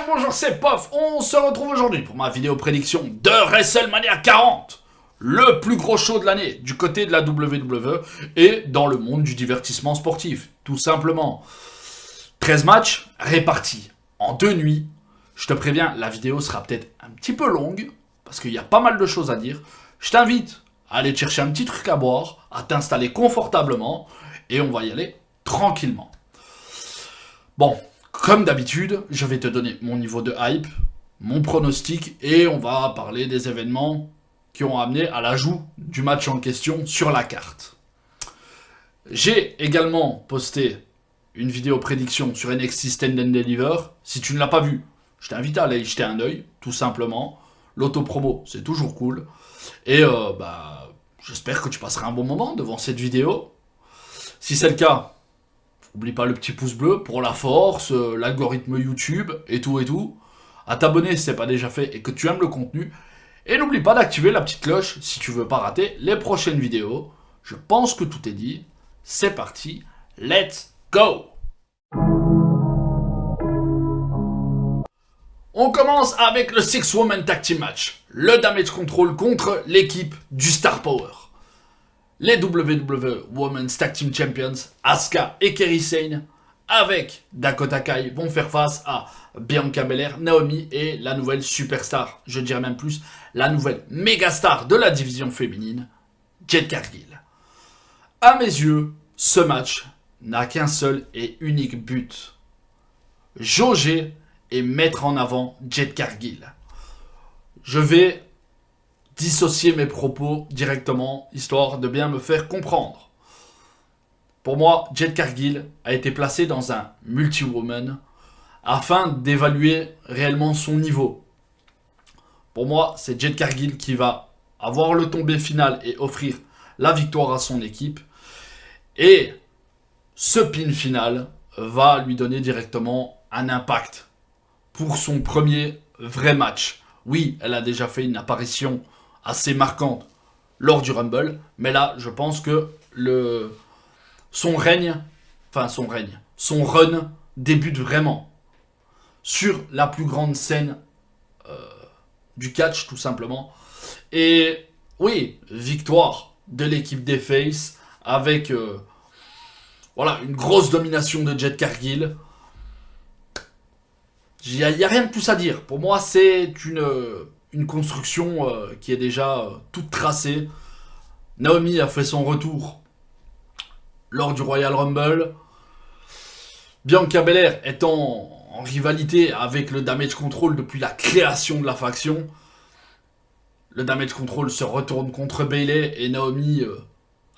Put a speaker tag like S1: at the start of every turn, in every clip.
S1: bonjour, c'est Pof. On se retrouve aujourd'hui pour ma vidéo prédiction de WrestleMania 40. Le plus gros show de l'année du côté de la WWE et dans le monde du divertissement sportif, tout simplement. 13 matchs répartis en 2 nuits. Je te préviens, la vidéo sera peut-être un petit peu longue parce qu'il y a pas mal de choses à dire. Je t'invite à aller chercher un petit truc à boire, à t'installer confortablement et on va y aller tranquillement. Bon, comme d'habitude, je vais te donner mon niveau de hype, mon pronostic et on va parler des événements qui ont amené à l'ajout du match en question sur la carte. J'ai également posté une vidéo prédiction sur NXT Stand and Deliver. Si tu ne l'as pas vue, je t'invite à aller y jeter un œil, tout simplement. L'auto-promo, c'est toujours cool. Et j'espère que tu passeras un bon moment devant cette vidéo. Si c'est le cas, n'oublie pas le petit pouce bleu pour la force, l'algorithme YouTube et tout. À t'abonner si ce n'est pas déjà fait et que tu aimes le contenu. Et n'oublie pas d'activer la petite cloche si tu veux pas rater les prochaines vidéos. Je pense que tout est dit. C'est parti. Let's go! On commence avec le 6-Woman Tag Team Match. Le Damage Control contre l'équipe du Star Power. Les WWE Women's Tag Team Champions, Asuka et Kairi Sane, avec Dakota Kai, vont faire face à Bianca Belair, Naomi et la nouvelle superstar, je dirais même plus, la nouvelle méga star de la division féminine, Jade Cargill. À mes yeux, ce match n'a qu'un seul et unique but. Jauger et mettre en avant Jade Cargill. Je vais dissocier mes propos directement, histoire de bien me faire comprendre. Pour moi, Jade Cargill a été placée dans un multi-woman afin d'évaluer réellement son niveau. Pour moi, c'est Jade Cargill qui va avoir le tombé final et offrir la victoire à son équipe. Et ce pin final va lui donner directement un impact pour son premier vrai match. Oui, elle a déjà fait une apparition assez marquante lors du Rumble, mais là, je pense que son run débute vraiment sur la plus grande scène du catch, tout simplement. Et oui, victoire de l'équipe des Faces avec une grosse domination de Jade Cargill. Il n'y a rien de plus à dire. Pour moi, c'est une construction qui est déjà toute tracée. Naomi a fait son retour lors du Royal Rumble. Bianca Belair étant en rivalité avec le Damage Control depuis la création de la faction. Le Damage Control se retourne contre Bayley et Naomi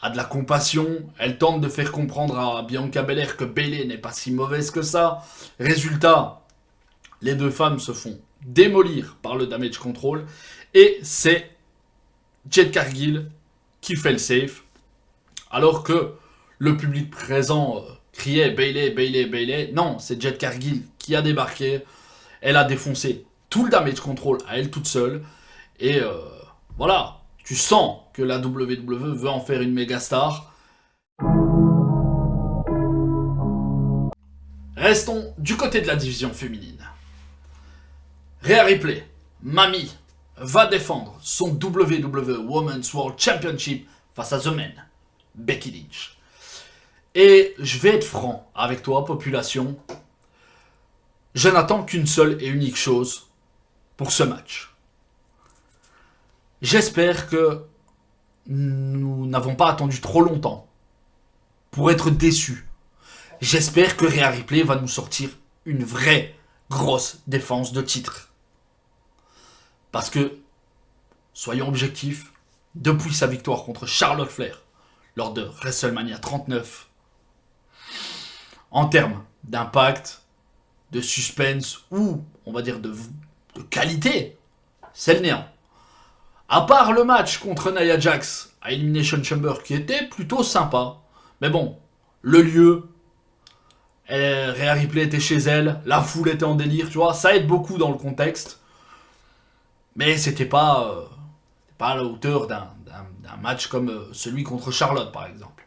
S1: a de la compassion. Elle tente de faire comprendre à Bianca Belair que Bayley n'est pas si mauvaise que ça. Résultat, les deux femmes se font démolir par le Damage Control et c'est Jade Cargill qui fait le save alors que le public présent criait Bayley, Bayley, Bayley. Non, c'est Jade Cargill qui a débarqué. Elle a défoncé tout le Damage Control à elle toute seule et tu sens que la WWE veut en faire une méga star. Restons du côté de la division féminine. Rhea Ripley, Mami, va défendre son WWE Women's World Championship face à The Man, Becky Lynch. Et je vais être franc avec toi, population. Je n'attends qu'une seule et unique chose pour ce match. J'espère que nous n'avons pas attendu trop longtemps pour être déçus. J'espère que Rhea Ripley va nous sortir une vraie grosse défense de titre. Parce que, soyons objectifs, depuis sa victoire contre Charlotte Flair lors de WrestleMania 39, en termes d'impact, de suspense ou, on va dire, de qualité, c'est le néant. À part le match contre Nia Jax à Elimination Chamber qui était plutôt sympa, mais bon, le lieu, Rhea Ripley était chez elle, la foule était en délire, tu vois, ça aide beaucoup dans le contexte. Mais c'était pas à la hauteur d'un match comme celui contre Charlotte, par exemple.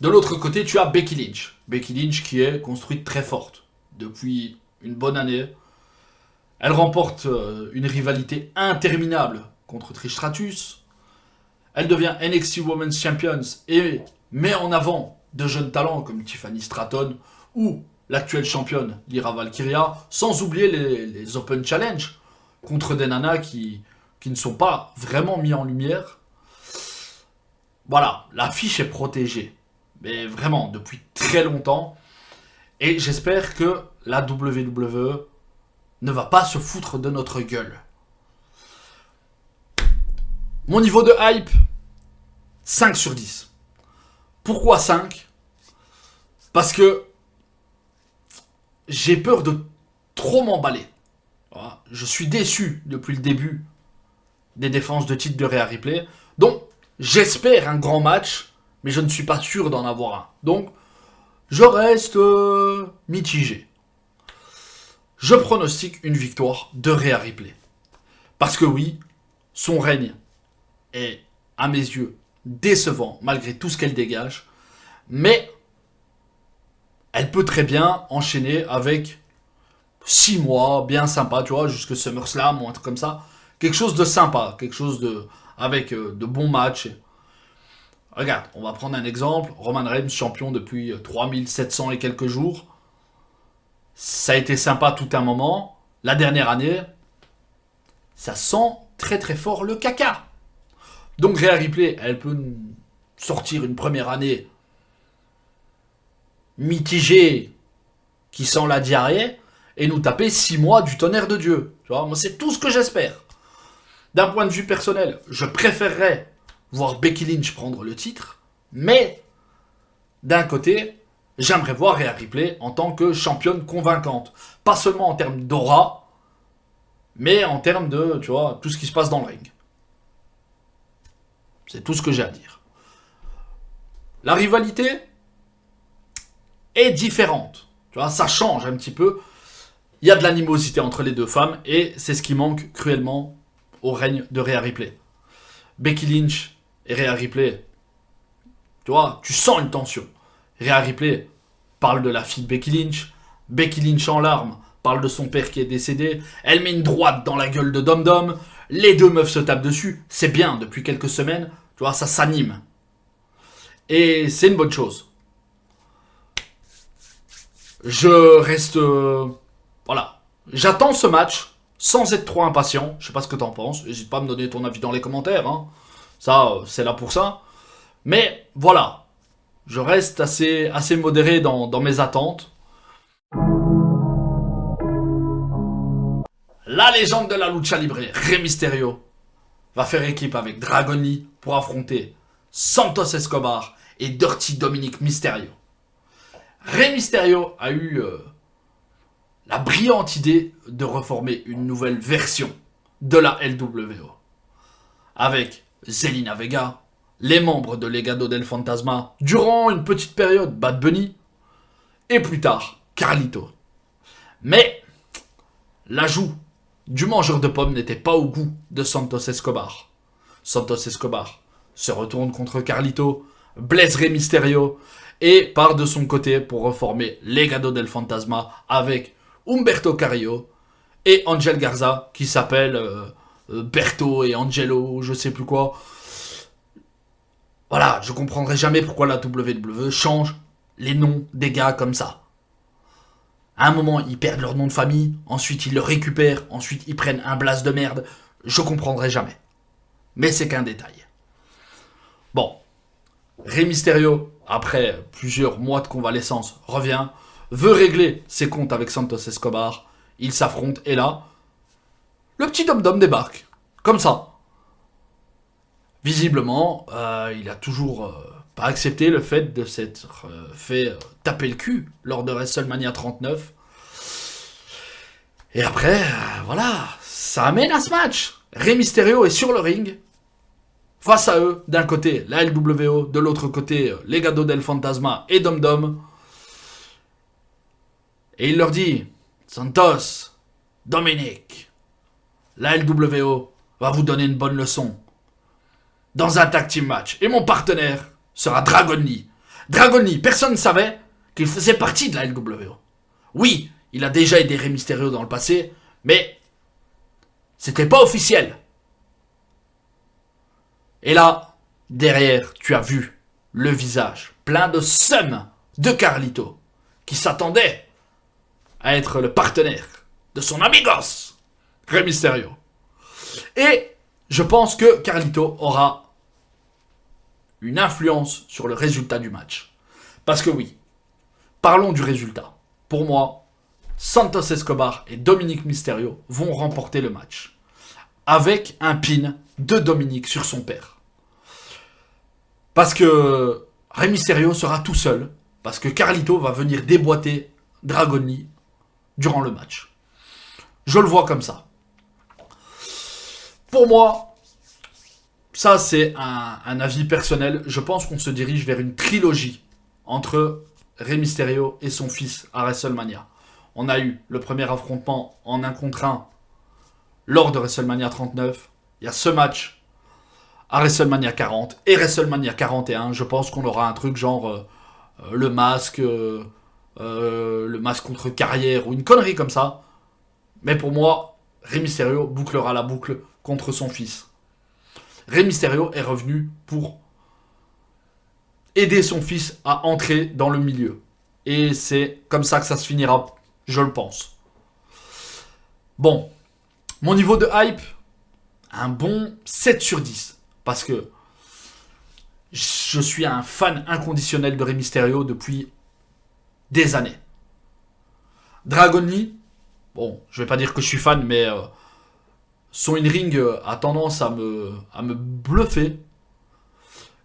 S1: De l'autre côté, tu as Becky Lynch. Becky Lynch qui est construite très forte depuis une bonne année. Elle remporte une rivalité interminable contre Trish Stratus. Elle devient NXT Women's Champions et met en avant de jeunes talents comme Tiffany Stratton ou l'actuelle championne Lyra Valkyria, sans oublier les Open Challenge contre des nanas qui ne sont pas vraiment mis en lumière. Voilà, l'affiche est protégée, mais vraiment depuis très longtemps. Et j'espère que la WWE ne va pas se foutre de notre gueule. Mon niveau de hype, 5 sur 10. Pourquoi 5 ? Parce que j'ai peur de trop m'emballer. Voilà. Je suis déçu depuis le début des défenses de titre de Rhea Ripley. Donc, j'espère un grand match, mais je ne suis pas sûr d'en avoir un. Donc, je reste mitigé. Je pronostique une victoire de Rhea Ripley. Parce que oui, son règne est, à mes yeux, décevant, malgré tout ce qu'elle dégage. Mais elle peut très bien enchaîner avec 6 mois, bien sympa, tu vois, jusque SummerSlam ou un truc comme ça. Quelque chose de sympa, quelque chose avec de bons matchs. Regarde, on va prendre un exemple. Roman Reigns, champion depuis 3700 et quelques jours. Ça a été sympa tout un moment. La dernière année, ça sent très très fort le caca. Donc Rhea Ripley, elle peut sortir une première année mitigée qui sent la diarrhée et nous taper 6 mois du tonnerre de Dieu. Tu vois, moi c'est tout ce que j'espère. D'un point de vue personnel, je préférerais voir Becky Lynch prendre le titre, mais d'un côté, j'aimerais voir Rhea Ripley en tant que championne convaincante. Pas seulement en termes d'aura, mais en termes de, tu vois, tout ce qui se passe dans le ring. C'est tout ce que j'ai à dire. La rivalité est différente. Tu vois, ça change un petit peu. Il y a de l'animosité entre les deux femmes et c'est ce qui manque cruellement au règne de Rhea Ripley. Becky Lynch et Rhea Ripley, tu vois, tu sens une tension. Rhea Ripley parle de la fille de Becky Lynch. Becky Lynch en larmes parle de son père qui est décédé. Elle met une droite dans la gueule de Dom Dom. Les deux meufs se tapent dessus. C'est bien, depuis quelques semaines, tu vois, ça s'anime. Et c'est une bonne chose. Je reste... voilà. J'attends ce match sans être trop impatient. Je sais pas ce que t'en penses. N'hésite pas à me donner ton avis dans les commentaires. Hein. Ça, c'est là pour ça. Mais voilà. Je reste assez modéré dans mes attentes. La légende de la lucha libre, Rey Mysterio, va faire équipe avec Dragon Lee pour affronter Santos Escobar et Dirty Dominic Mysterio. Rey Mysterio a eu la brillante idée de reformer une nouvelle version de la LWO. Avec Zelina Vega, les membres de Legado del Fantasma, durant une petite période Bad Bunny, et plus tard Carlito. Mais l'ajout du mangeur de pommes n'était pas au goût de Santos Escobar. Santos Escobar se retourne contre Carlito, blesse Rey Mysterio et part de son côté pour reformer Legado del Fantasma avec Humberto Carrillo et Angel Garza qui s'appelle Berto et Angelo, je sais plus quoi. Voilà, je comprendrai jamais pourquoi la WWE change les noms des gars comme ça. À un moment, ils perdent leur nom de famille, ensuite ils le récupèrent, ensuite ils prennent un blase de merde. Je comprendrai jamais. Mais c'est qu'un détail. Bon. Rey Mysterio, après plusieurs mois de convalescence, revient, veut régler ses comptes avec Santos Escobar. Ils s'affrontent et là, le petit Dom-Dom débarque. Comme ça. Visiblement, il a toujours pas accepté le fait de s'être fait taper le cul lors de WrestleMania 39. Et après, voilà, ça amène à ce match. Rey Mysterio est sur le ring. Face à eux, d'un côté, la LWO, de l'autre côté, Legado del Fantasma et Dom Dom. Et il leur dit, Santos, Dominic, la LWO va vous donner une bonne leçon dans un tag team match. Et mon partenaire sera Dragon Lee. Dragon Lee, personne ne savait qu'il faisait partie de la LWO. Oui, il a déjà aidé Rey Mysterio dans le passé, mais c'était pas officiel. Et là, derrière, tu as vu le visage plein de seum de Carlito, qui s'attendait à être le partenaire de son amigos, Rey Mysterio. Et je pense que Carlito aura une influence sur le résultat du match. Parce que oui, parlons du résultat. Pour moi, Santos Escobar et Dominic Mysterio vont remporter le match. Avec un pin de Dominic sur son père. Parce que Rey Mysterio sera tout seul. Parce que Carlito va venir déboîter Dragon Lee durant le match. Je le vois comme ça. Pour moi, ça c'est un avis personnel. Je pense qu'on se dirige vers une trilogie entre Rey Mysterio et son fils à WrestleMania. On a eu le premier affrontement en 1 contre 1 lors de WrestleMania 39. Il y a ce match à WrestleMania 40 et WrestleMania 41. Je pense qu'on aura un truc genre le masque contre carrière ou une connerie comme ça. Mais pour moi, Rey Mysterio bouclera la boucle contre son fils. Rey Mysterio est revenu pour aider son fils à entrer dans le milieu. Et c'est comme ça que ça se finira, je le pense. Bon, mon niveau de hype, un bon 7 sur 10. Parce que je suis un fan inconditionnel de Rey Mysterio depuis des années. Dragon Lee, bon, je vais pas dire que je suis fan, mais son in-ring a tendance à me bluffer.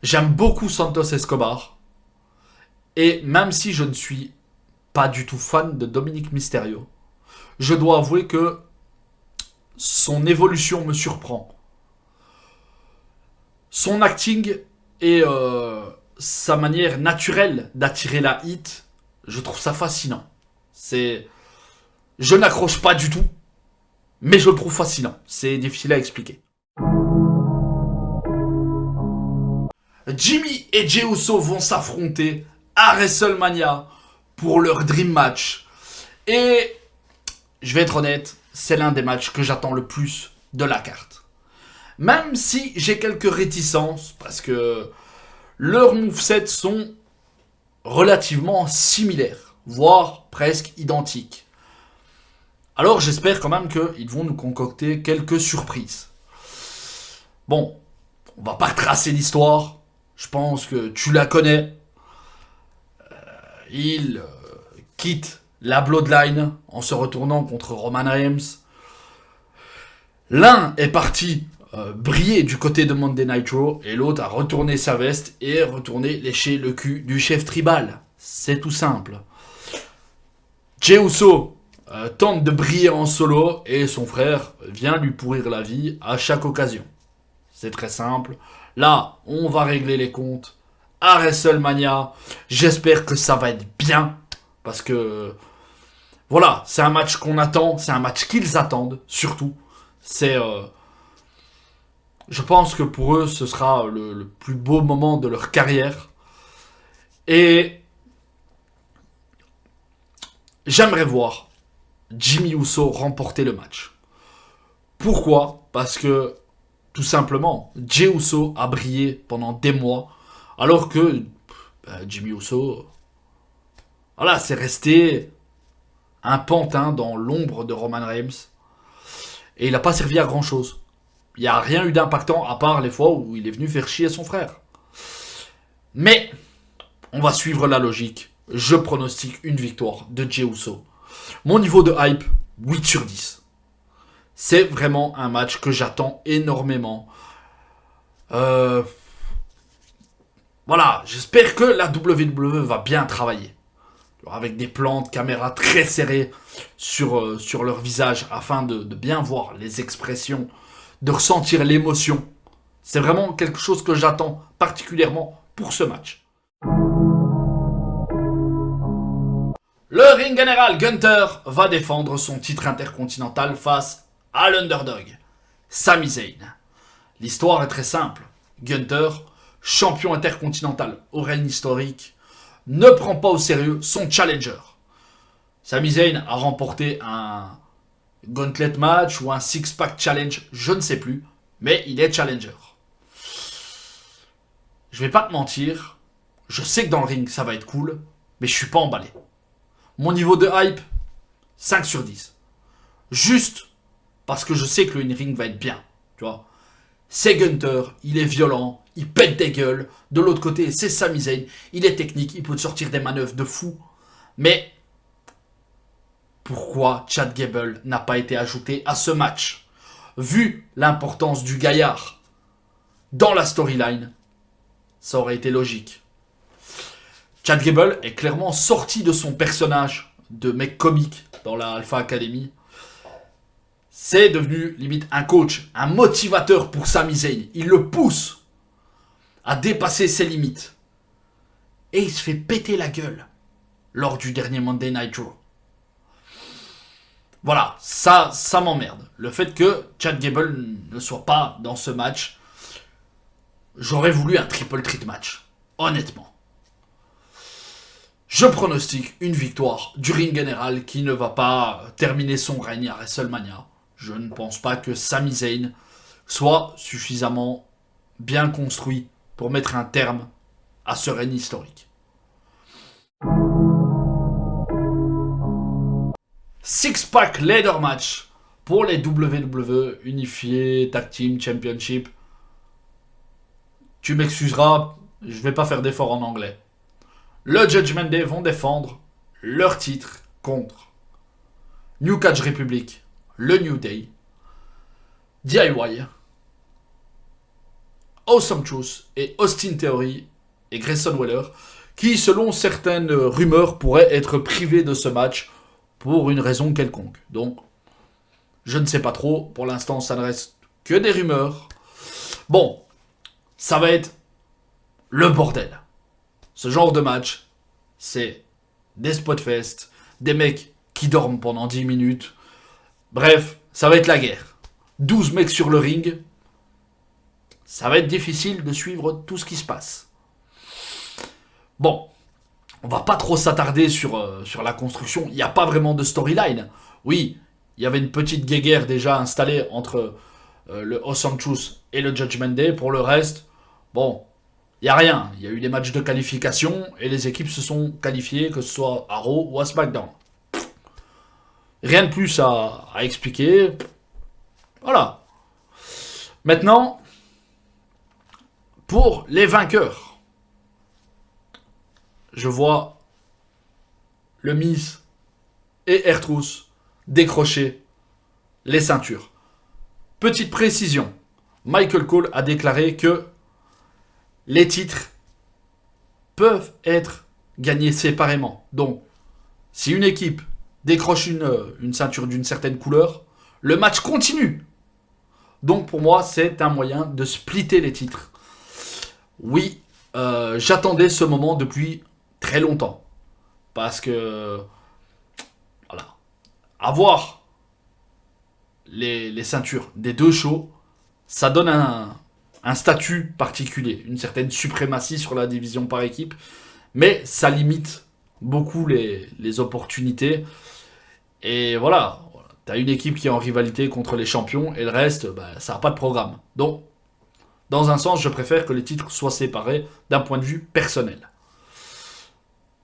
S1: J'aime beaucoup Santos Escobar. Et même si je ne suis pas du tout fan de Dominic Mysterio, je dois avouer que son évolution me surprend. Son acting et sa manière naturelle d'attirer la hit, je trouve ça fascinant. Je n'accroche pas du tout, mais je le trouve fascinant. C'est difficile à expliquer. Jimmy et Jey Uso vont s'affronter à WrestleMania pour leur Dream Match. Et je vais être honnête, c'est l'un des matchs que j'attends le plus de la carte. Même si j'ai quelques réticences, parce que leurs movesets sont relativement similaires, voire presque identiques. Alors j'espère quand même qu'ils vont nous concocter quelques surprises. Bon, on va pas retracer l'histoire, je pense que tu la connais. Il quitte la Bloodline en se retournant contre Roman Reigns. L'un est parti briller du côté de Monday Night Raw et l'autre a retourné sa veste et retourné lécher le cul du chef tribal. C'est tout simple. Jey Uso tente de briller en solo et son frère vient lui pourrir la vie à chaque occasion. C'est très simple. Là, on va régler les comptes à WrestleMania. J'espère que ça va être bien parce que voilà, c'est un match qu'on attend, c'est un match qu'ils attendent surtout. Je pense que pour eux, ce sera le plus beau moment de leur carrière. Et j'aimerais voir Jimmy Uso remporter le match. Pourquoi ? Parce que, tout simplement, Jey Uso a brillé pendant des mois, alors que Jimmy Uso, voilà, c'est resté un pantin dans l'ombre de Roman Reigns. Et il n'a pas servi à grand chose. Il n'y a rien eu d'impactant à part les fois où il est venu faire chier son frère. Mais, on va suivre la logique. Je pronostique une victoire de Jey Uso. Mon niveau de hype, 8 sur 10. C'est vraiment un match que j'attends énormément. Voilà, j'espère que la WWE va bien travailler. Avec des plans de caméra très serrés sur leur visage afin de bien voir les expressions, de ressentir l'émotion. C'est vraiment quelque chose que j'attends particulièrement pour ce match. Le ring général Gunther va défendre son titre intercontinental face à l'underdog, Sami Zayn. L'histoire est très simple. Gunther, champion intercontinental au règne historique, ne prend pas au sérieux son challenger. Sami Zayn a remporté un Gauntlet match ou un Six-Pack Challenge, je ne sais plus, mais il est challenger. Je vais pas te mentir, je sais que dans le ring ça va être cool, mais je suis pas emballé. Mon niveau de hype, 5 sur 10. Juste parce que je sais que le in-ring va être bien, tu vois. C'est Gunther, il est violent, il pète des gueules. De l'autre côté, c'est Sami Zayn, il est technique, il peut te sortir des manœuvres de fou. Mais pourquoi Chad Gable n'a pas été ajouté à ce match? Vu l'importance du gaillard dans la storyline, ça aurait été logique. Chad Gable est clairement sorti de son personnage de mec comique dans la Alpha Academy. C'est devenu limite un coach, un motivateur pour Sami Zayn. Il le pousse à dépasser ses limites. Et il se fait péter la gueule lors du dernier Monday Night Raw. Voilà, ça m'emmerde. Le fait que Chad Gable ne soit pas dans ce match, j'aurais voulu un triple threat match. Honnêtement. Je pronostique une victoire du ring général qui ne va pas terminer son règne à WrestleMania. Je ne pense pas que Sami Zayn soit suffisamment bien construit pour mettre un terme à ce règne historique. Six-Pack Ladder Match pour les WWE Unifié Tag Team Championship. Tu m'excuseras, je vais pas faire d'effort en anglais. Le Judgment Day vont défendre leur titre contre New Catch Republic, le New Day, DIY, Awesome Truth et Austin Theory et Grayson Waller, qui selon certaines rumeurs pourraient être privés de ce match pour une raison quelconque. Donc, je ne sais pas trop, pour l'instant ça ne reste que des rumeurs. Bon, ça va être le bordel. Ce genre de match, c'est des spotfest, des mecs qui dorment pendant 10 minutes. Bref, ça va être la guerre. 12 mecs sur le ring. Ça va être difficile de suivre tout ce qui se passe. Bon, on va pas trop s'attarder sur la construction. Il n'y a pas vraiment de storyline. Oui, il y avait une petite guéguerre déjà installée entre le Awesome Truth et le Judgment Day. Pour le reste, bon, il n'y a rien. Il y a eu des matchs de qualification et les équipes se sont qualifiées, que ce soit à Raw ou à SmackDown. Rien de plus à expliquer. Voilà. Maintenant, pour les vainqueurs, je vois le Miz et R-Truth décrocher les ceintures. Petite précision, Michael Cole a déclaré que les titres peuvent être gagnés séparément. Donc, si une équipe décroche une ceinture d'une certaine couleur, le match continue. Donc pour moi, c'est un moyen de splitter les titres. Oui, j'attendais ce moment depuis très longtemps. Parce que, voilà, avoir les ceintures des deux shows, ça donne un statut particulier, une certaine suprématie sur la division par équipe, mais ça limite beaucoup les opportunités. Et voilà, t'as une équipe qui est en rivalité contre les champions, et le reste, ça n'a pas de programme. Donc, dans un sens, je préfère que les titres soient séparés d'un point de vue personnel.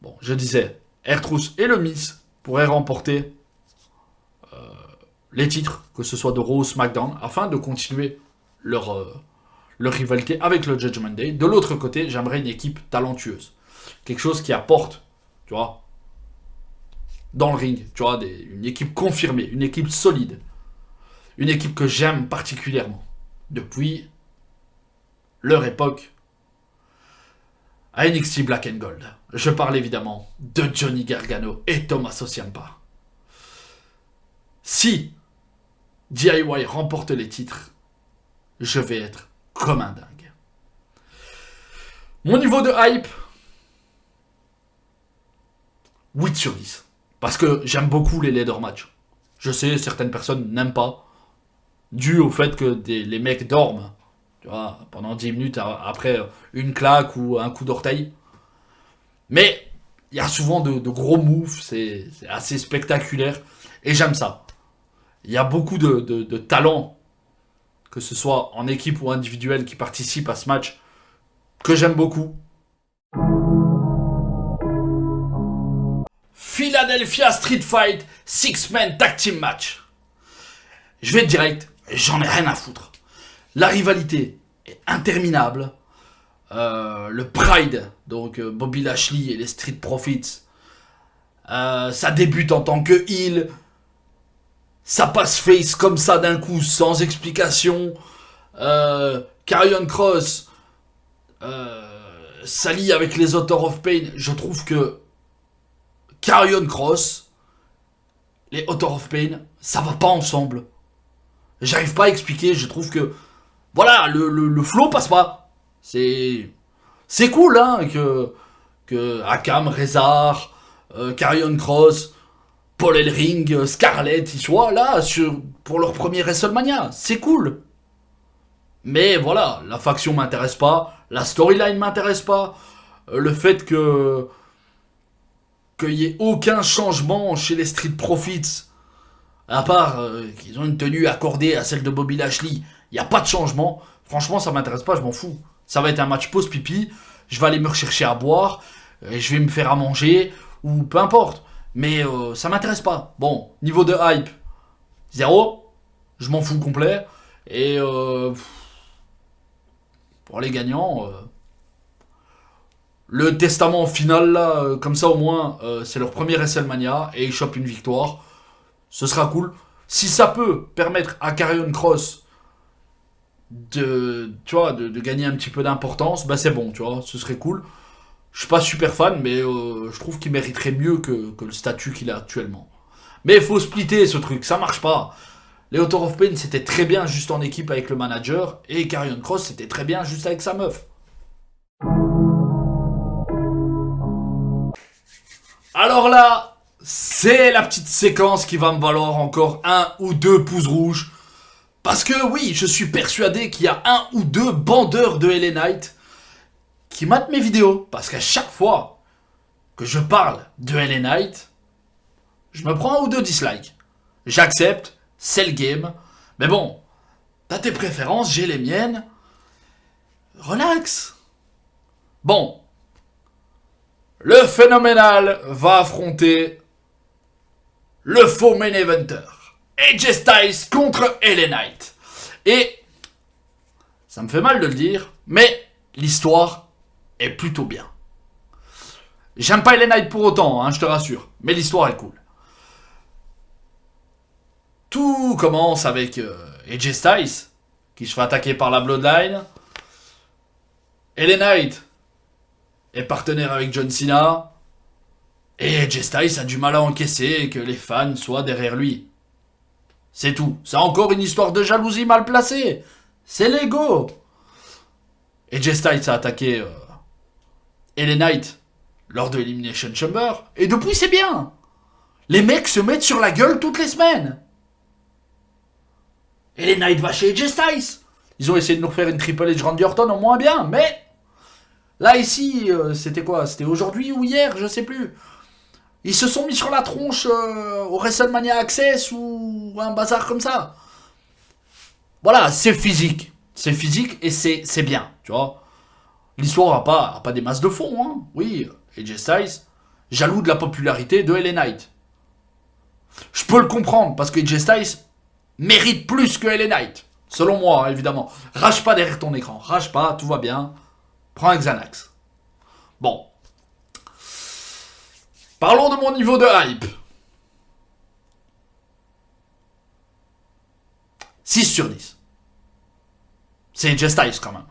S1: Bon, je disais, R-Truth et le Miz pourraient remporter les titres, que ce soit de Raw ou SmackDown, afin de continuer leur rivalité avec le Judgment Day. De l'autre côté, j'aimerais une équipe talentueuse. Quelque chose qui apporte, tu vois, dans le ring, tu vois, une équipe confirmée, une équipe solide. Une équipe que j'aime particulièrement. Depuis leur époque à NXT Black and Gold. Je parle évidemment de Johnny Gargano et Tommaso Ciampa. Si DIY remporte les titres, je vais être comme un dingue. Mon niveau de hype, 8 sur 10. Parce que j'aime beaucoup les ladder matchs. Je sais, certaines personnes n'aiment pas. Dû au fait que les mecs dorment, tu vois, pendant 10 minutes après une claque ou un coup d'orteil. Mais il y a souvent de gros moves, c'est assez spectaculaire. Et j'aime ça. Il y a beaucoup de talents, que ce soit en équipe ou individuel, qui participent à ce match, que j'aime beaucoup. Philadelphia Street Fight Six-Man Tag Team Match. Je vais être direct, j'en ai rien à foutre. La rivalité est interminable. Le Pride, donc Bobby Lashley et les Street Profits, ça débute en tant que heel. Ça passe face comme ça d'un coup, sans explication. Karrion Kross s'allie avec les Author of Pain. Je trouve que Karrion Kross, les Author of Pain, ça va pas ensemble. J'arrive pas à expliquer, je trouve que... Voilà, le flow passe pas. C'est cool, hein, que Akam, Rezar, Karrion Kross, Paul Ellering, Scarlett, ils soient là pour leur premier WrestleMania. C'est cool. Mais voilà, la faction m'intéresse pas, la storyline m'intéresse pas, le fait qu'il y ait aucun changement chez les Street Profits, à part qu'ils ont une tenue accordée à celle de Bobby Lashley, il n'y a pas de changement. Franchement, ça m'intéresse pas, je m'en fous. Ça va être un match pause pipi, je vais aller me rechercher à boire, et je vais me faire à manger, ou peu importe. Mais ça m'intéresse pas. Bon, niveau de hype, 0. Je m'en fous complet. Et pour les gagnants, le testament final, là, comme ça au moins, c'est leur premier WrestleMania et ils chopent une victoire. Ce sera cool. Si ça peut permettre à Karrion Kross de gagner un petit peu d'importance, bah c'est bon, tu vois, ce serait cool. Je suis pas super fan, mais je trouve qu'il mériterait mieux que le statut qu'il a actuellement. Mais il faut splitter ce truc, ça marche pas. Les Author of Pain, c'était très bien juste en équipe avec le manager, et Karrion Kross, c'était très bien juste avec sa meuf. Alors là, c'est la petite séquence qui va me valoir encore 1 ou 2 pouces rouges. Parce que oui, je suis persuadé qu'il y a 1 ou 2 bandeurs de LA Knight qui matent mes vidéos. Parce qu'à chaque fois que je parle de LA Knight, je me prends 1 ou 2 dislikes. J'accepte, c'est le game. Mais bon, t'as tes préférences, j'ai les miennes. Relax. Bon. Le phénoménal va affronter le faux main eventer. AJ Styles contre LA Knight. Et ça me fait mal de le dire, mais l'histoire est plutôt bien. J'aime pas LA Knight pour autant, hein, je te rassure, mais l'histoire est cool. Tout commence avec AJ Styles, qui se fait attaquer par la Bloodline. LA Knight est partenaire avec John Cena. Et AJ Styles a du mal à encaisser que les fans soient derrière lui. C'est tout. C'est encore une histoire de jalousie mal placée. C'est l'ego. AJ Styles a attaqué LA Knight lors de Elimination Chamber. Et depuis, c'est bien. Les mecs se mettent sur la gueule toutes les semaines. LA Knight va chez AJ Styles. Ils ont essayé de nous refaire une Triple H Randy Orton au moins bien. Mais là, ici, c'était quoi? C'était aujourd'hui ou hier? Je sais plus. Ils se sont mis sur la tronche au WrestleMania Access ou un bazar comme ça. Voilà, c'est physique. C'est physique et c'est bien, tu vois. L'histoire a pas des masses de fond, hein. Oui, AJ Styles, jaloux de la popularité de LA Knight. Je peux le comprendre, parce que AJ Styles mérite plus que LA Knight. Selon moi, hein, évidemment. Rage pas derrière ton écran. Rage pas, tout va bien. Prends un Xanax. Bon. Parlons de mon niveau de hype. 6 sur 10. C'est AJ Styles quand même.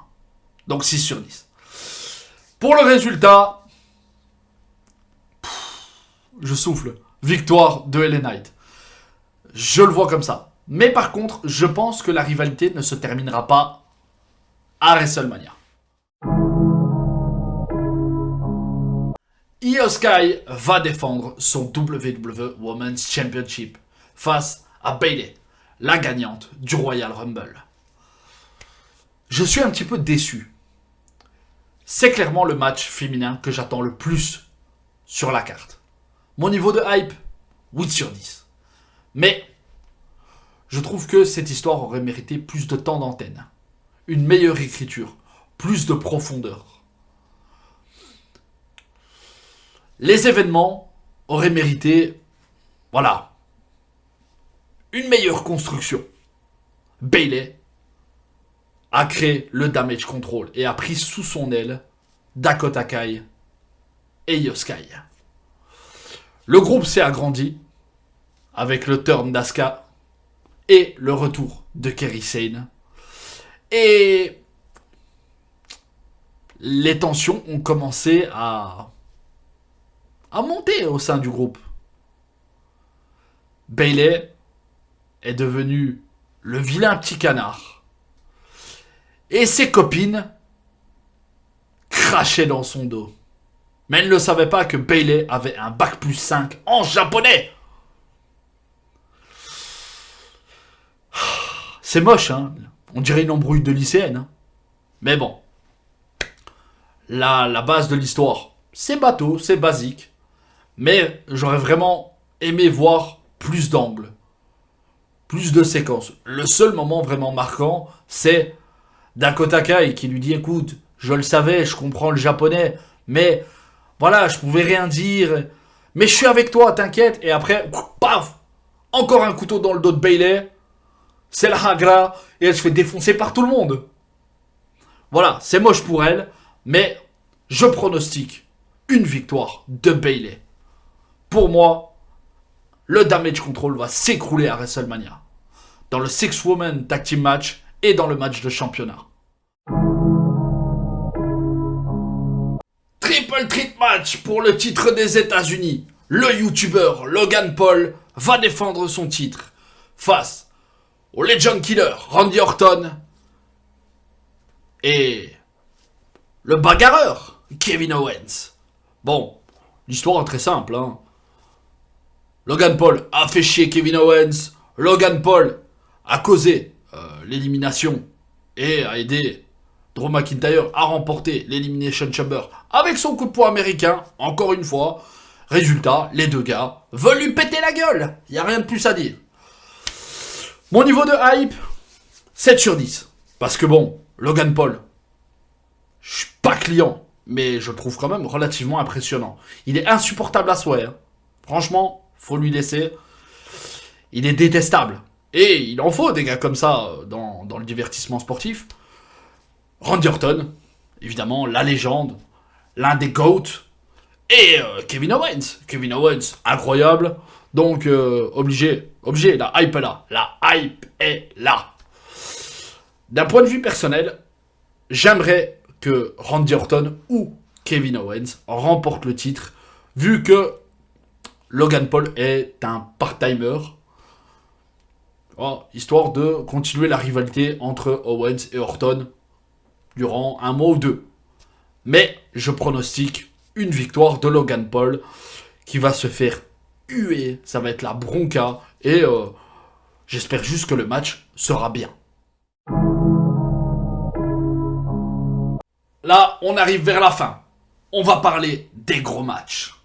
S1: Donc 6 sur 10. Pour le résultat, je souffle. Victoire de LA Knight. Je le vois comme ça. Mais par contre, je pense que la rivalité ne se terminera pas à WrestleMania. Io Sky va défendre son WWE Women's Championship face à Bayley, la gagnante du Royal Rumble. Je suis un petit peu déçu. C'est clairement le match féminin que j'attends le plus sur la carte. Mon niveau de hype, 8 sur 10. Mais je trouve que cette histoire aurait mérité plus de temps d'antenne. Une meilleure écriture, plus de profondeur. Les événements auraient mérité, voilà, une meilleure construction. Bayley a créé le damage control et a pris sous son aile Dakota Kai et Io Sky. Le groupe s'est agrandi avec le turn d'Asuka et le retour de Kairi Sane. Et les tensions ont commencé à monter au sein du groupe. Bayley est devenu le vilain petit canard. Et ses copines crachaient dans son dos. Mais elles ne savaient pas que Bayley avait un bac+5 en japonais. C'est moche, hein. On dirait une embrouille de lycéenne. Hein. Mais bon. La base de l'histoire, c'est bateau, c'est basique. Mais j'aurais vraiment aimé voir plus d'angles. Plus de séquences. Le seul moment vraiment marquant, c'est Dakota Kai qui lui dit « Écoute, je le savais, je comprends le japonais, mais voilà, je pouvais rien dire. Mais je suis avec toi, t'inquiète. » Et après, paf, encore un couteau dans le dos de Bayley. C'est la Hagra et elle se fait défoncer par tout le monde. Voilà, c'est moche pour elle, mais je pronostique une victoire de Bayley. Pour moi, le damage control va s'écrouler à WrestleMania. Dans le 6-Woman Tag Team Match et dans le match de championnat. Triple Threat Match pour le titre des États-Unis. Le YouTuber Logan Paul va défendre son titre face au Legend Killer Randy Orton et le bagarreur Kevin Owens. Bon, l'histoire est très simple. Hein. Logan Paul a fait chier Kevin Owens. Logan Paul a causé l'élimination et a aidé Drew McIntyre à remporter l'Elimination Chamber avec son coup de poing américain, encore une fois. Résultat, les deux gars veulent lui péter la gueule. Il n'y a rien de plus à dire. Mon niveau de hype, 7 sur 10. Parce que bon, Logan Paul, je suis pas client, mais je le trouve quand même relativement impressionnant. Il est insupportable à souhait. Hein. Franchement, faut lui laisser. Il est détestable. Et il en faut des gars comme ça dans le divertissement sportif. Randy Orton, évidemment, la légende, l'un des GOAT. Et Kevin Owens. Kevin Owens, incroyable. Donc, obligé, la hype est là. La hype est là. D'un point de vue personnel, j'aimerais que Randy Orton ou Kevin Owens remportent le titre, vu que Logan Paul est un part-timer. Oh, histoire de continuer la rivalité entre Owens et Orton durant un mois ou deux. Mais je pronostique une victoire de Logan Paul qui va se faire huer. Ça va être la bronca. Et j'espère juste que le match sera bien. Là, on arrive vers la fin. On va parler des gros matchs.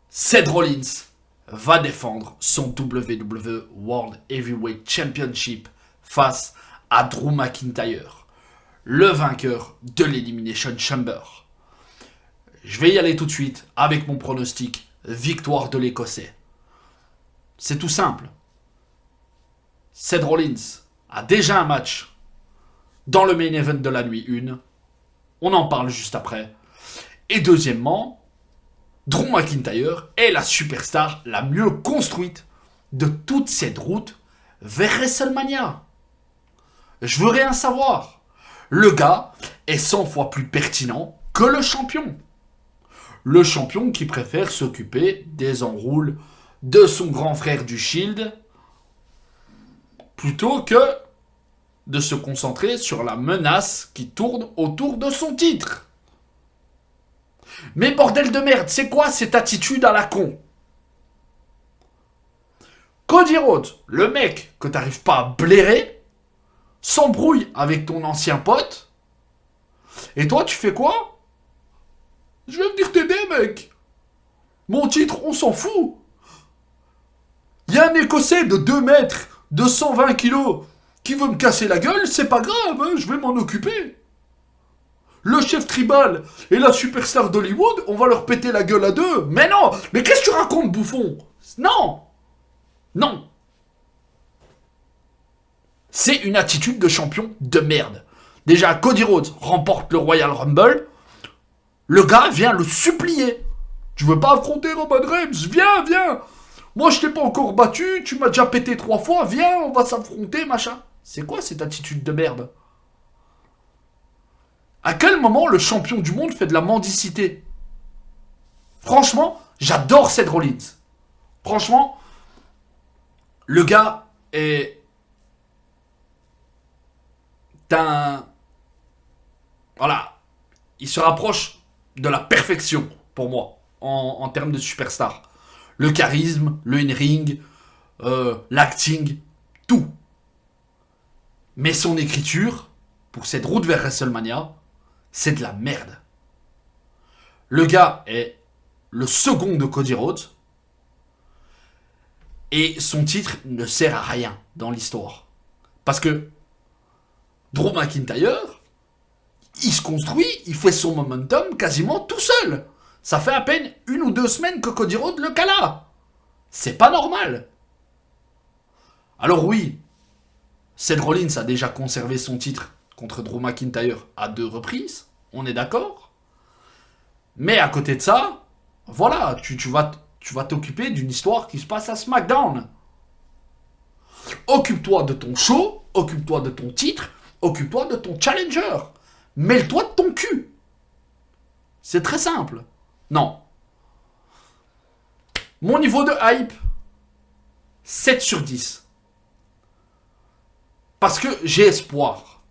S1: Seth Rollins va défendre son WWE World Heavyweight Championship face à Drew McIntyre, le vainqueur de l'Elimination Chamber. Je vais y aller tout de suite avec mon pronostic victoire de l'Écossais. C'est tout simple. Seth Rollins a déjà un match dans le main event de la nuit 1. On en parle juste après. Et deuxièmement, Drew McIntyre est la superstar la mieux construite de toute cette route vers WrestleMania. Je veux rien savoir. Le gars est 100 fois plus pertinent que le champion. Le champion qui préfère s'occuper des enroules de son grand frère du Shield plutôt que de se concentrer sur la menace qui tourne autour de son titre. Mais bordel de merde, c'est quoi cette attitude à la con? Cody Rhodes, le mec que t'arrives pas à blairer, s'embrouille avec ton ancien pote, et toi tu fais quoi? Je vais venir t'aider, mec. Mon titre, on s'en fout. Il y a un Écossais de 2 mètres, de 120 kilos, qui veut me casser la gueule, c'est pas grave, hein, je vais m'en occuper. Le chef tribal et la superstar d'Hollywood, on va leur péter la gueule à deux. Mais non, mais qu'est-ce que tu racontes, bouffon? Non. Non. C'est une attitude de champion de merde. Déjà, Cody Rhodes remporte le Royal Rumble. Le gars vient le supplier. Tu veux pas affronter Roman Reigns? Viens, viens. Moi, je t'ai pas encore battu. Tu m'as déjà pété 3 fois. Viens, on va s'affronter, machin. C'est quoi cette attitude de merde? À quel moment le champion du monde fait de la mendicité? Franchement, j'adore Seth Rollins. Franchement, le gars est un... Voilà. Il se rapproche de la perfection, pour moi, en termes de superstar. Le charisme, le in-ring, l'acting, tout. Mais son écriture, pour cette route vers WrestleMania, c'est de la merde. Le gars est le second de Cody Rhodes. Et son titre ne sert à rien dans l'histoire. Parce que Drew McIntyre, il se construit, il fait son momentum quasiment tout seul. Ça fait à peine 1 ou 2 semaines que Cody Rhodes le cala. C'est pas normal. Alors oui, Seth Rollins a déjà conservé son titre contre Drew McIntyre à 2 reprises, on est d'accord. Mais à côté de ça, voilà, tu vas t'occuper d'une histoire qui se passe à SmackDown. Occupe-toi de ton show, occupe-toi de ton titre, occupe-toi de ton challenger. Mêle-toi de ton cul. C'est très simple. Non. Mon niveau de hype, 7 sur 10. Parce que j'ai espoir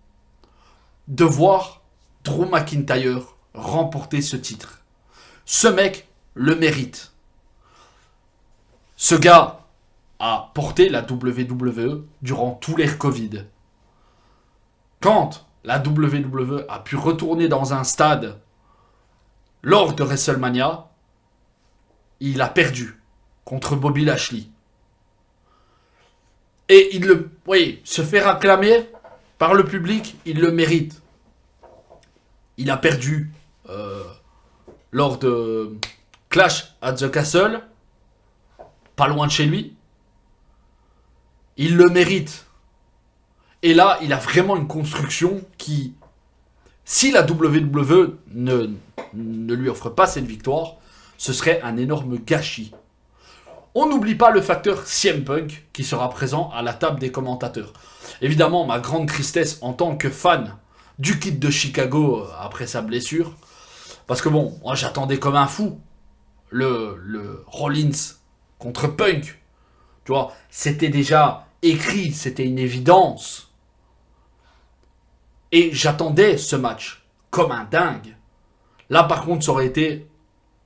S1: de voir Drew McIntyre remporter ce titre. Ce mec le mérite. Ce gars a porté la WWE durant tout l'ère Covid. Quand la WWE a pu retourner dans un stade lors de WrestleMania, il a perdu contre Bobby Lashley. Et se fait acclamer par le public, il le mérite. Il a perdu lors de Clash at the Castle, pas loin de chez lui. Il le mérite. Et là, il a vraiment une construction qui, si la WWE ne lui offre pas cette victoire, ce serait un énorme gâchis. On n'oublie pas le facteur CM Punk qui sera présent à la table des commentateurs. Évidemment, ma grande tristesse en tant que fan du Kid de Chicago après sa blessure. Parce que bon, moi j'attendais comme un fou le Rollins contre Punk. Tu vois, c'était déjà écrit, c'était une évidence. Et j'attendais ce match comme un dingue. Là par contre, ça aurait été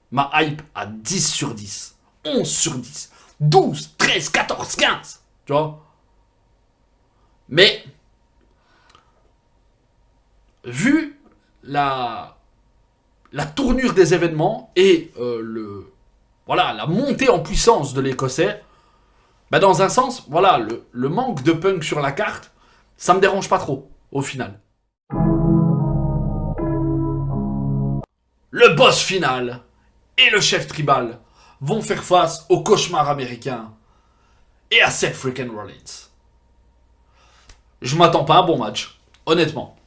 S1: ma hype à 10 sur 10. 11 sur 10, 12, 13, 14, 15, tu vois. Mais, vu la tournure des événements et la montée en puissance de l'Écossais, bah dans un sens, voilà, le manque de Punk sur la carte, ça me dérange pas trop, au final. Le boss final et le chef tribal vont faire face au cauchemar américain et à Seth freaking Rollins. Je m'attends pas à un bon match, honnêtement.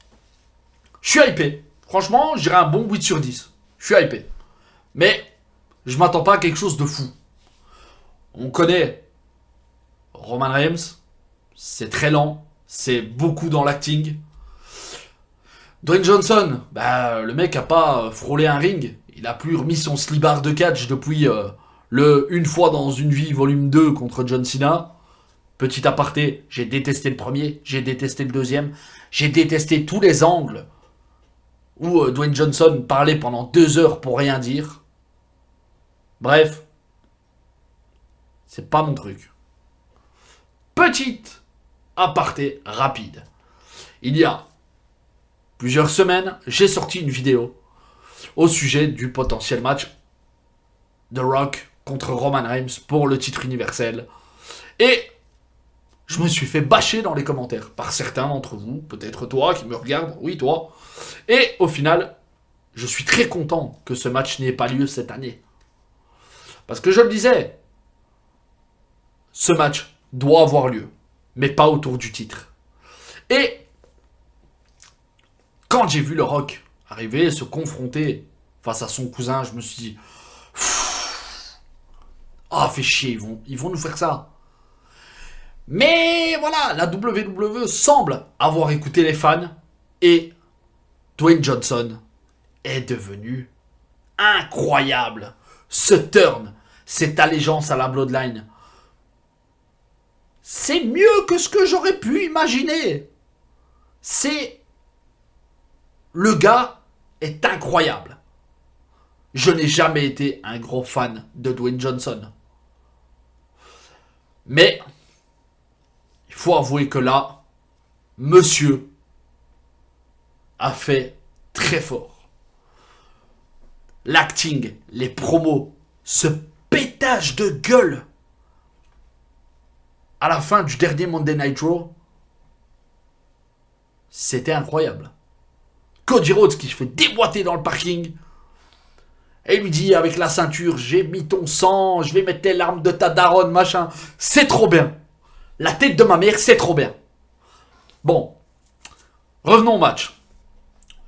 S1: Je suis hypé. Franchement, je dirais un bon 8 sur 10. Je suis hypé. Mais je m'attends pas à quelque chose de fou. On connaît Roman Reigns, c'est très lent, c'est beaucoup dans l'acting. Dwayne Johnson, le mec a pas frôlé un ring. Il a plus remis son slibard de catch depuis le Une fois dans une vie volume 2 contre John Cena. Petit aparté, j'ai détesté le premier, j'ai détesté le deuxième, j'ai détesté tous les angles où Dwayne Johnson parlait pendant 2 heures pour rien dire. Bref, c'est pas mon truc. Petite aparté rapide. Il y a plusieurs semaines, j'ai sorti une vidéo au sujet du potentiel match The Rock contre Roman Reigns pour le titre universel. Et je me suis fait bâcher dans les commentaires par certains d'entre vous, peut-être toi qui me regarde, oui toi. Et au final, je suis très content que ce match n'ait pas lieu cette année. Parce que je le disais, ce match doit avoir lieu, mais pas autour du titre. Et quand j'ai vu le Rock arriver, se confronter face à son cousin, je me suis dit, ah, fait chier, ils vont nous faire ça. Mais voilà, la WWE semble avoir écouté les fans et Dwayne Johnson est devenu incroyable. Ce turn, cette allégeance à la Bloodline, c'est mieux que ce que j'aurais pu imaginer. Le gars est incroyable. Je n'ai jamais été un gros fan de Dwayne Johnson. Mais il faut avouer que là, monsieur a fait très fort. L'acting, les promos, ce pétage de gueule à la fin du dernier Monday Night Raw, c'était incroyable. Cody Rhodes qui se fait déboîter dans le parking et il lui dit avec la ceinture, j'ai mis ton sang, je vais mettre les larmes de ta daronne, machin. C'est trop bien. La tête de ma mère, c'est trop bien. Bon, revenons au match.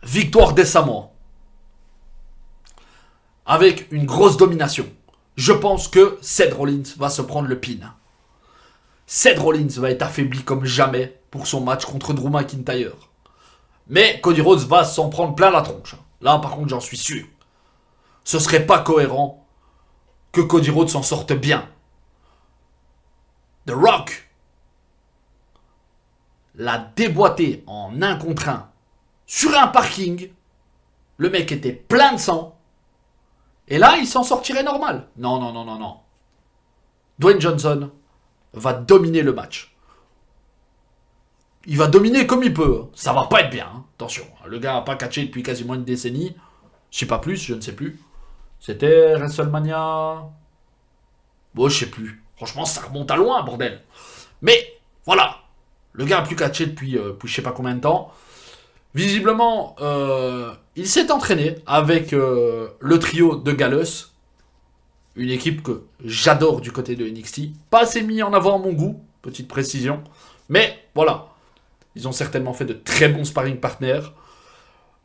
S1: Victoire des Samoa. Avec une grosse domination. Je pense que Seth Rollins va se prendre le pin. Seth Rollins va être affaibli comme jamais pour son match contre Drew McIntyre. Mais Cody Rhodes va s'en prendre plein la tronche. Là, par contre, j'en suis sûr. Ce serait pas cohérent que Cody Rhodes s'en sorte bien. The Rock l'a déboîté en 1 contre 1 sur un parking. Le mec était plein de sang. Et là, il s'en sortirait normal. Non, non, non, non, non. Dwayne Johnson va dominer le match. Il va dominer comme il peut. Ça va pas être bien. Hein. Attention, le gars n'a pas catché depuis quasiment une décennie. Je sais pas plus, je ne sais plus. C'était WrestleMania... Bon, je sais plus. Franchement, ça remonte à loin, bordel. Mais, voilà. Le gars a plus catché depuis je sais pas combien de temps. Visiblement, il s'est entraîné avec le trio de Gallus. Une équipe que j'adore du côté de NXT. Pas assez mis en avant à mon goût, petite précision. Mais, voilà. Ils ont certainement fait de très bons sparring partners.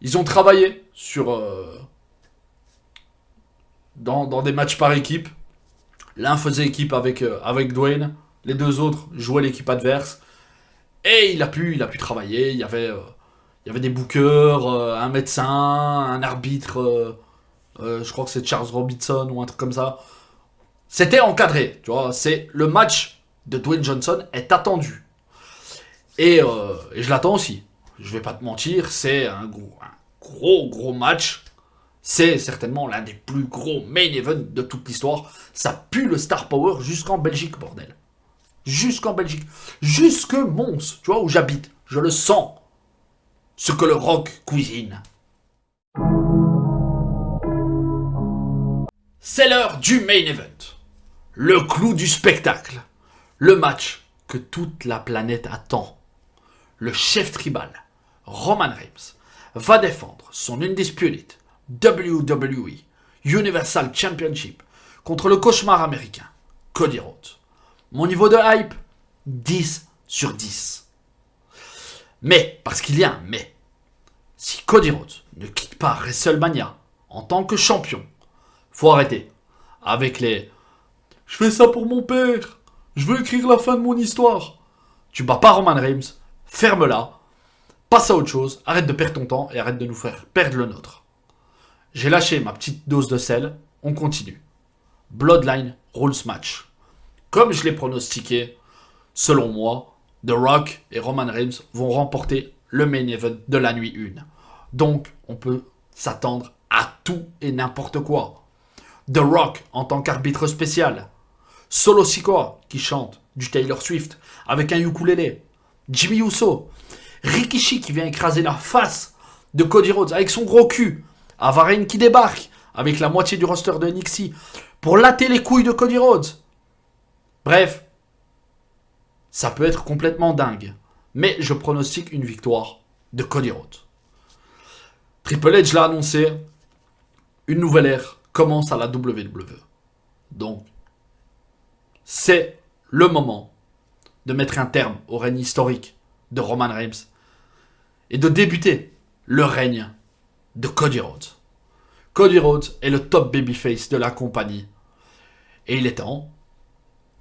S1: Ils ont travaillé sur... dans des matchs par équipe. L'un faisait équipe avec Dwayne. Les deux autres jouaient l'équipe adverse. Et il a pu travailler. Il y avait des bookers, un médecin, un arbitre. Je crois que c'est Charles Robinson ou un truc comme ça. C'était encadré. Tu vois, le match de Dwayne Johnson est attendu. Et je l'attends aussi. Je vais pas te mentir, c'est un gros match. C'est certainement l'un des plus gros main events de toute l'histoire. Ça pue le star power jusqu'en Belgique, bordel. Jusqu'en Belgique. Jusque Mons, tu vois, où j'habite. Je le sens. Ce que le Rock cuisine. C'est l'heure du main event. Le clou du spectacle. Le match que toute la planète attend. Le chef tribal, Roman Reigns, va défendre son Undisputed WWE Universal Championship contre le cauchemar américain, Cody Rhodes. Mon niveau de hype, 10 sur 10. Mais, parce qu'il y a un mais, si Cody Rhodes ne quitte pas WrestleMania en tant que champion, faut arrêter avec les « Je fais ça pour mon père, je veux écrire la fin de mon histoire ». Tu bats pas Roman Reigns, ferme-la, passe à autre chose, arrête de perdre ton temps et arrête de nous faire perdre le nôtre. J'ai lâché ma petite dose de sel, on continue. Bloodline Rules Match. Comme je l'ai pronostiqué, selon moi, The Rock et Roman Reigns vont remporter le main event de la nuit 1. Donc, on peut s'attendre à tout et n'importe quoi. The Rock en tant qu'arbitre spécial. Solo Sikoa qui chante du Taylor Swift avec un ukulélé. Jimmy Uso. Rikishi qui vient écraser la face de Cody Rhodes avec son gros cul. Avaren qui débarque avec la moitié du roster de NXT pour latter les couilles de Cody Rhodes. Bref, ça peut être complètement dingue. Mais je pronostique une victoire de Cody Rhodes. Triple H l'a annoncé, une nouvelle ère commence à la WWE. Donc, c'est le moment de mettre un terme au règne historique de Roman Reigns et de débuter le règne de Cody Rhodes. Cody Rhodes est le top babyface de la compagnie. Et il est temps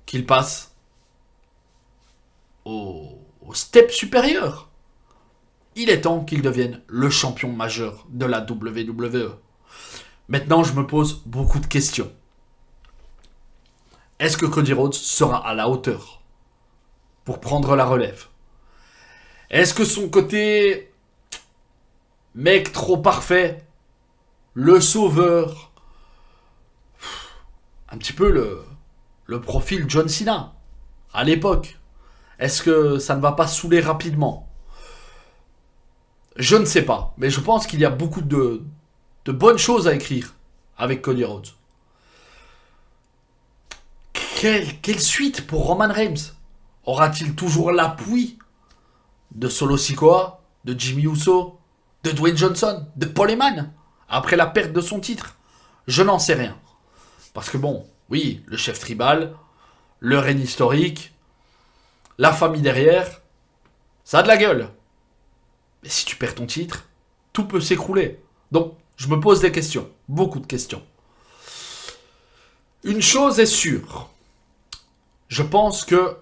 S1: qu'il passe au step supérieur. Il est temps qu'il devienne le champion majeur de la WWE. Maintenant, je me pose beaucoup de questions. Est-ce que Cody Rhodes sera à la hauteur pour prendre la relève? Est-ce que son côté mec trop parfait, le sauveur, un petit peu le profil John Cena à l'époque, est-ce que ça ne va pas saouler rapidement? Je ne sais pas, mais je pense qu'il y a beaucoup de bonnes choses à écrire avec Cody Rhodes. Quelle suite pour Roman Reigns? Aura-t-il toujours l'appui de Solo Sikoa, de Jimmy Uso, de Dwayne Johnson, de Paul Heyman après la perte de son titre? Je n'en sais rien. Parce que bon, oui, le chef tribal, le règne historique, la famille derrière, ça a de la gueule. Mais si tu perds ton titre, tout peut s'écrouler. Donc, je me pose des questions, beaucoup de questions. Une chose est sûre. Je pense que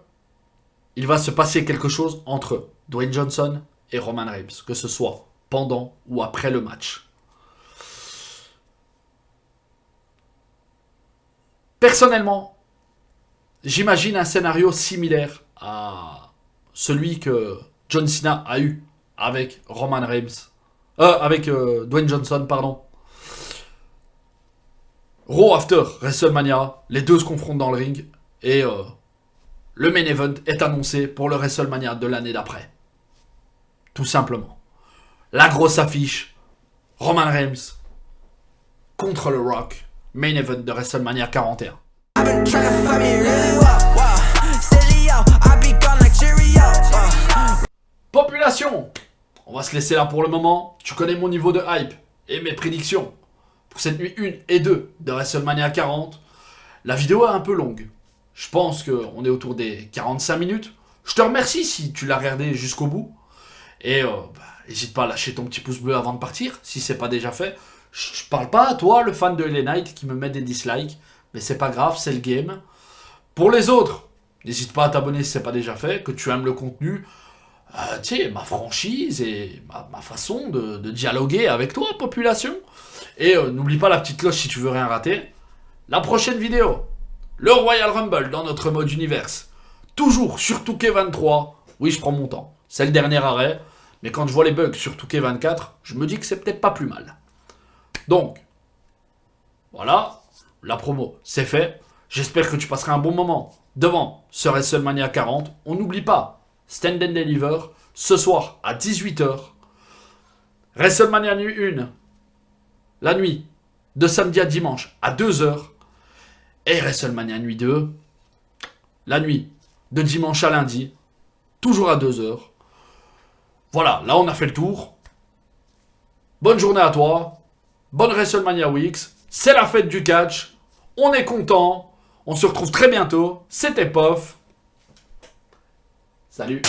S1: il va se passer quelque chose entre Dwayne Johnson et Roman Reigns, que ce soit pendant ou après le match. Personnellement, j'imagine un scénario similaire à celui que John Cena a eu avec Roman Reigns, avec Dwayne Johnson, pardon. Raw after WrestleMania, les deux se confrontent dans le ring et le main event est annoncé pour le WrestleMania de l'année d'après. Tout simplement. La grosse affiche, Roman Reigns contre le Rock, main event de WrestleMania 41. Population, on va se laisser là pour le moment. Tu connais mon niveau de hype et mes prédictions pour cette nuit 1 et 2 de WrestleMania 40. La vidéo est un peu longue. Je pense qu'on est autour des 45 minutes. Je te remercie si tu l'as regardé jusqu'au bout. Et n'hésite pas à lâcher ton petit pouce bleu avant de partir, si c'est pas déjà fait. Je parle pas à toi, le fan de LA Knight, qui me met des dislikes. Mais c'est pas grave, c'est le game. Pour les autres, n'hésite pas à t'abonner si c'est pas déjà fait, que tu aimes le contenu. Tu sais, ma franchise et ma façon de dialoguer avec toi, population. Et n'oublie pas la petite cloche si tu veux rien rater. La prochaine vidéo, le Royal Rumble dans notre mode univers. Toujours sur 2K23. Oui, je prends mon temps. C'est le dernier arrêt. Mais quand je vois les bugs sur 2K24, je me dis que c'est peut-être pas plus mal. Donc, voilà. La promo, c'est fait. J'espère que tu passeras un bon moment devant ce WrestleMania 40. On n'oublie pas, Stand and Deliver, ce soir à 18h. WrestleMania nuit 1, la nuit de samedi à dimanche à 2h. Et WrestleMania nuit 2, la nuit de dimanche à lundi, toujours à 2h. Voilà, là on a fait le tour. Bonne journée à toi. Bonne WrestleMania Weeks. C'est la fête du catch. On est content. On se retrouve très bientôt. C'était Pof. Salut.